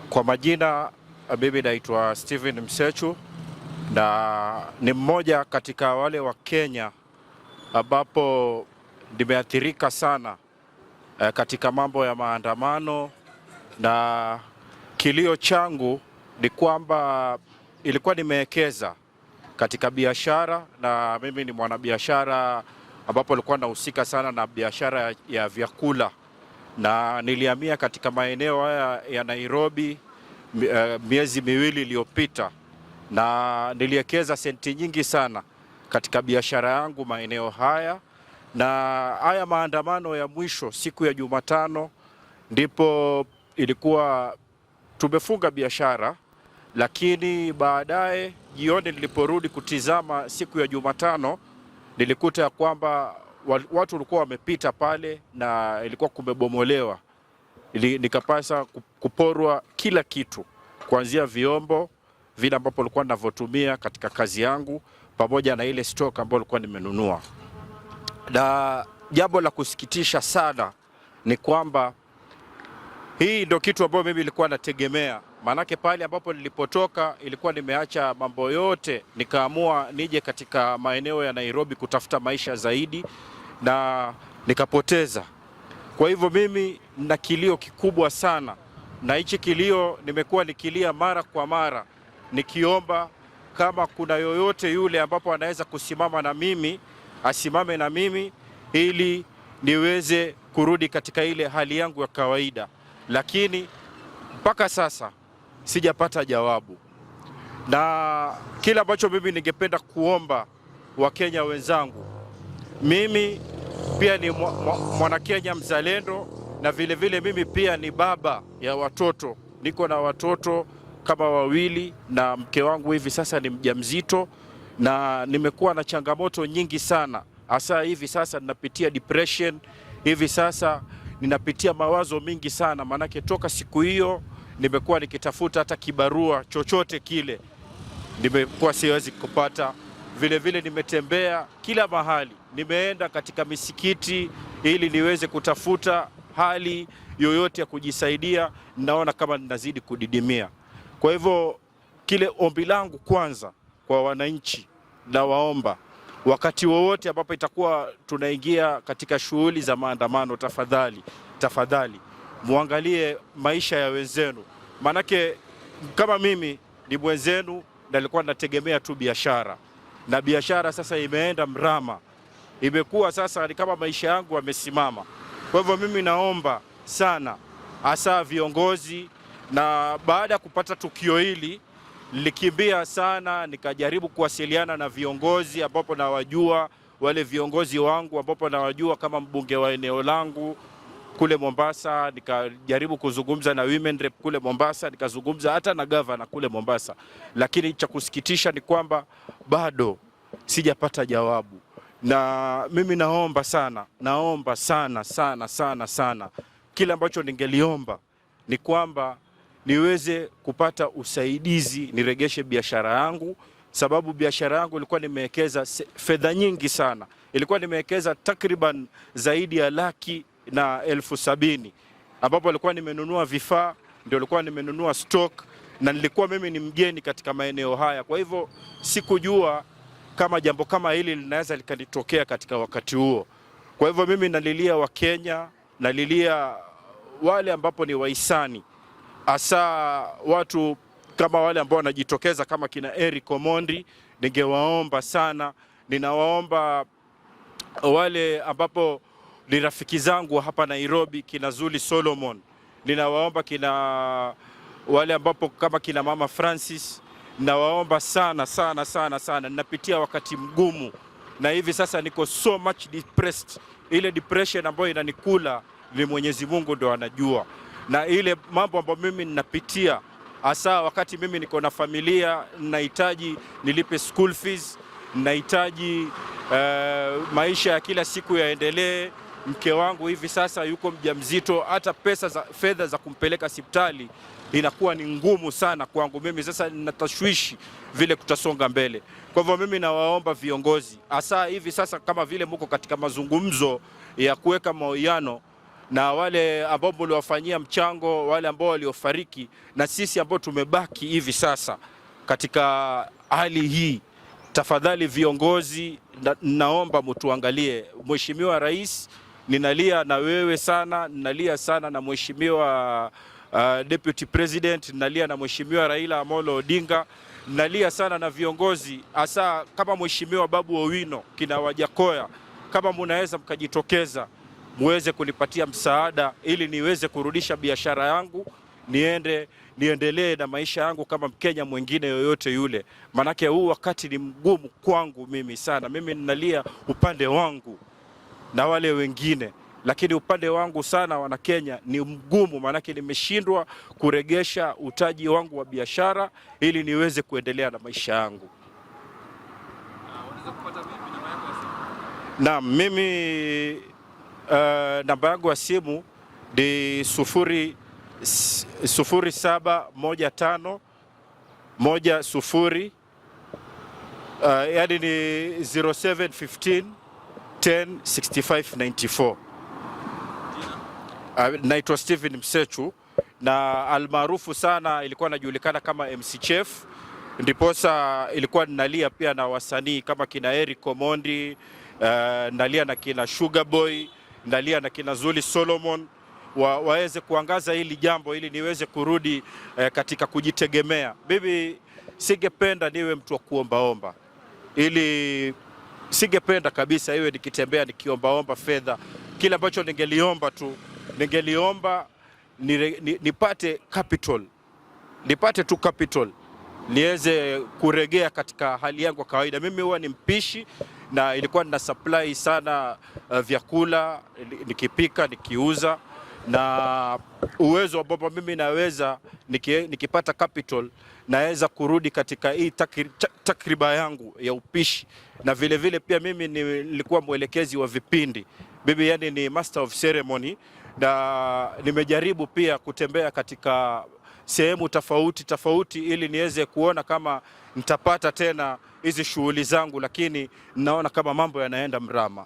Kwa majina mimi naitwa Steven Msechu na ni mmoja katika wale wa Kenya ambapo nimeathirika sana katika mambo ya maandamano, na kilio changu ni kwamba ilikuwa nimewekeza katika biashara, na mimi ni mwanabiashara ambapo nilikuwa nahusika sana na biashara ya vyakula, na nilihamia katika maeneo haya ya Nairobi miezi miwili iliyopita, na niliwekeza senti nyingi sana katika biashara yangu maeneo haya. Na haya maandamano ya mwisho siku ya Jumatano ndipo ilikuwa tumefunga biashara, lakini baadaye jioni niliporudi kutizama siku ya Jumatano nilikuta ya kwamba watu walikuwa wamepita pale na ilikuwa kumebomolewa. Nikapasa kuporwa kila kitu, kuanzia vyombo vile ambapo nilikuwa ninavyotumia katika kazi yangu pamoja na ile stock ambayo nilikuwa nimenunua. Na jambo la kusikitisha sana ni kwamba hii ndio kitu ambayo mimi nilikuwa nategemea, manake pale ambapo nilipotoka ilikuwa nimeacha mambo yote, nikaamua nije katika maeneo ya Nairobi kutafuta maisha zaidi, na nikapoteza. Kwa hivyo mimi nina kilio kikubwa sana, na hichi kilio nimekuwa nikilia mara kwa mara, nikiomba kama kuna yoyote yule ambapo anaweza kusimama na mimi, asimame na mimi ili niweze kurudi katika ile hali yangu ya kawaida. Lakini mpaka sasa sijapata jawabu, na kile ambacho mimi ningependa kuomba Wakenya wenzangu, mimi pia ni mwanakenya mzalendo, na vile vile mimi pia ni baba ya watoto. Niko na watoto kama wawili, na mke wangu hivi sasa ni mjamzito, na nimekuwa na changamoto nyingi sana. Hasa hivi sasa ninapitia depression, hivi sasa ninapitia mawazo mingi sana, manake toka siku hiyo nimekuwa nikitafuta hata kibarua chochote kile, nimekuwa siwezi kupata. Vile vile nimetembea kila mahali, nimeenda katika misikiti ili niweze kutafuta hali yoyote ya kujisaidia, naona kama ninazidi kudidimia. Kwa hivyo kile ombi langu kwanza kwa wananchi, na waomba wakati wowote ambapo itakuwa tunaingia katika shughuli za maandamano, tafadhali muangalie maisha ya wenzenu, manake kama mimi ni mwenzenu na nilikuwa nategemea tu biashara, na biashara sasa imeenda mrama, imekuwa sasa ni kama maisha yangu yamesimama. Kwa hivyo mimi naomba sana hasa viongozi, na baada ya kupata tukio hili nilikimbia sana nikajaribu kuwasiliana na viongozi ambapo nawajua, wale viongozi wangu ambapo nawajua kama mbunge wa eneo langu kule Mombasa, nikajaribu kuzungumza na women rep kule Mombasa, nikazungumza hata na governor kule Mombasa, lakini cha kusikitisha ni kwamba bado sijapata jawabu. Na mimi naomba sana kile ambacho ningeliomba ni kwamba niweze kupata usaidizi, niregeshe biashara yangu, sababu biashara yangu ilikuwa nimewekeza fedha nyingi sana. Ilikuwa nimewekeza takriban zaidi ya 170,000, ambapo nilikuwa nimenunua vifaa, ndio nilikuwa nimenunua stock, na nilikuwa mimi ni mgeni katika maeneo haya. Kwa hivyo sikujua kama jambo kama hili linaweza likanitokea katika wakati huo. Kwa hivyo mimi nalilia Wakenya, nalilia wale ambapo ni wahisani, hasa watu kama wale ambao wanajitokeza kama kina Eric Omondi. Ningewaomba sana, ninawaomba wale ambapo ni rafiki zangu hapa Nairobi, kina Zuli Solomon, ninawaomba kina wale ambapo kama kina Mama Francis, ninawaomba sana. Ninapitia wakati mgumu, na hivi sasa niko so much depressed. Ile depression ambayo inanikula ni Mwenyezi Mungu ndo anajua, na ile mambo ambayo mimi ninapitia hasa wakati mimi niko na familia, nahitaji nilipe school fees, nahitaji maisha ya kila siku yaendelee. Mke wangu hivi sasa yuko mjamzito, hata fedha za kumpeleka hospitali inakuwa ni ngumu sana kwangu mimi. Sasa ninatashwishi vile kutasonga mbele. Kwa hivyo mimi nawaomba viongozi, hasa hivi sasa kama vile mko katika mazungumzo ya kuweka maoiano, na wale ambao mliwafanyia mchango, wale ambao waliofariki, na sisi ambao tumebaki hivi sasa katika hali hii. Tafadhali viongozi, naomba mtuangalie. Mheshimiwa Rais, ninalia na wewe sana, ninalia sana na Mheshimiwa Deputy President, ninalia na Mheshimiwa Raila Amolo Odinga, ninalia sana na viongozi, hasa kama Mheshimiwa Babu Owino, kina Wajakoya. Kama mnaweza mkajitokeza muweze kunipatia msaada ili niweze kurudisha biashara yangu, niendelee na maisha yangu kama Mkenya mwingine yoyote yule. Manake huu wakati ni mgumu kwangu mimi sana. Mimi ninalia upande wangu na wale wengine, lakini upande wangu sana wana Kenya ni mgumu, manake nimeshindwa kuregesha utaji wangu wa biashara ili niweze kuendelea na maisha yangu. Naam, mimi namba yangu ya simu ni 0715 10 yani ni 0715 10 65 94. Naitwa Steven Msechu na almaarufu sana ilikuwa najulikana kama MC Chef. Ndiposa ilikuwa ninalia pia na wasanii kama kina Eric Omondi, nalia na kina Sugar Boy, nalia na kina Zuli Solomon, waweze kuangaza hili jambo ili niweze kurudi katika kujitegemea. Mimi singependa niwe mtu wa kuombaomba, ili singependa kabisa iwe nikitembea nikiombaomba fedha. Kile ambacho ningeliomba tu, ningeliomba nipate capital, niweze kuregea katika hali yangu kawaida. Mimi huwa ni mpishi na ilikuwa nina supply sana vyakula, nikipika, nikiuza, na uwezo ambao mimi naweza nikipata capital naweza kurudi katika hii takriba yangu ya upishi. Na vile vile pia mimi nilikuwa mwelekezi wa vipindi. Mimi yani ni master of ceremony, na nimejaribu pia kutembea katika sehemu tofauti ili niweze kuona kama nitapata tena hizi shughuli zangu, lakini naona kama mambo yanaenda mrama.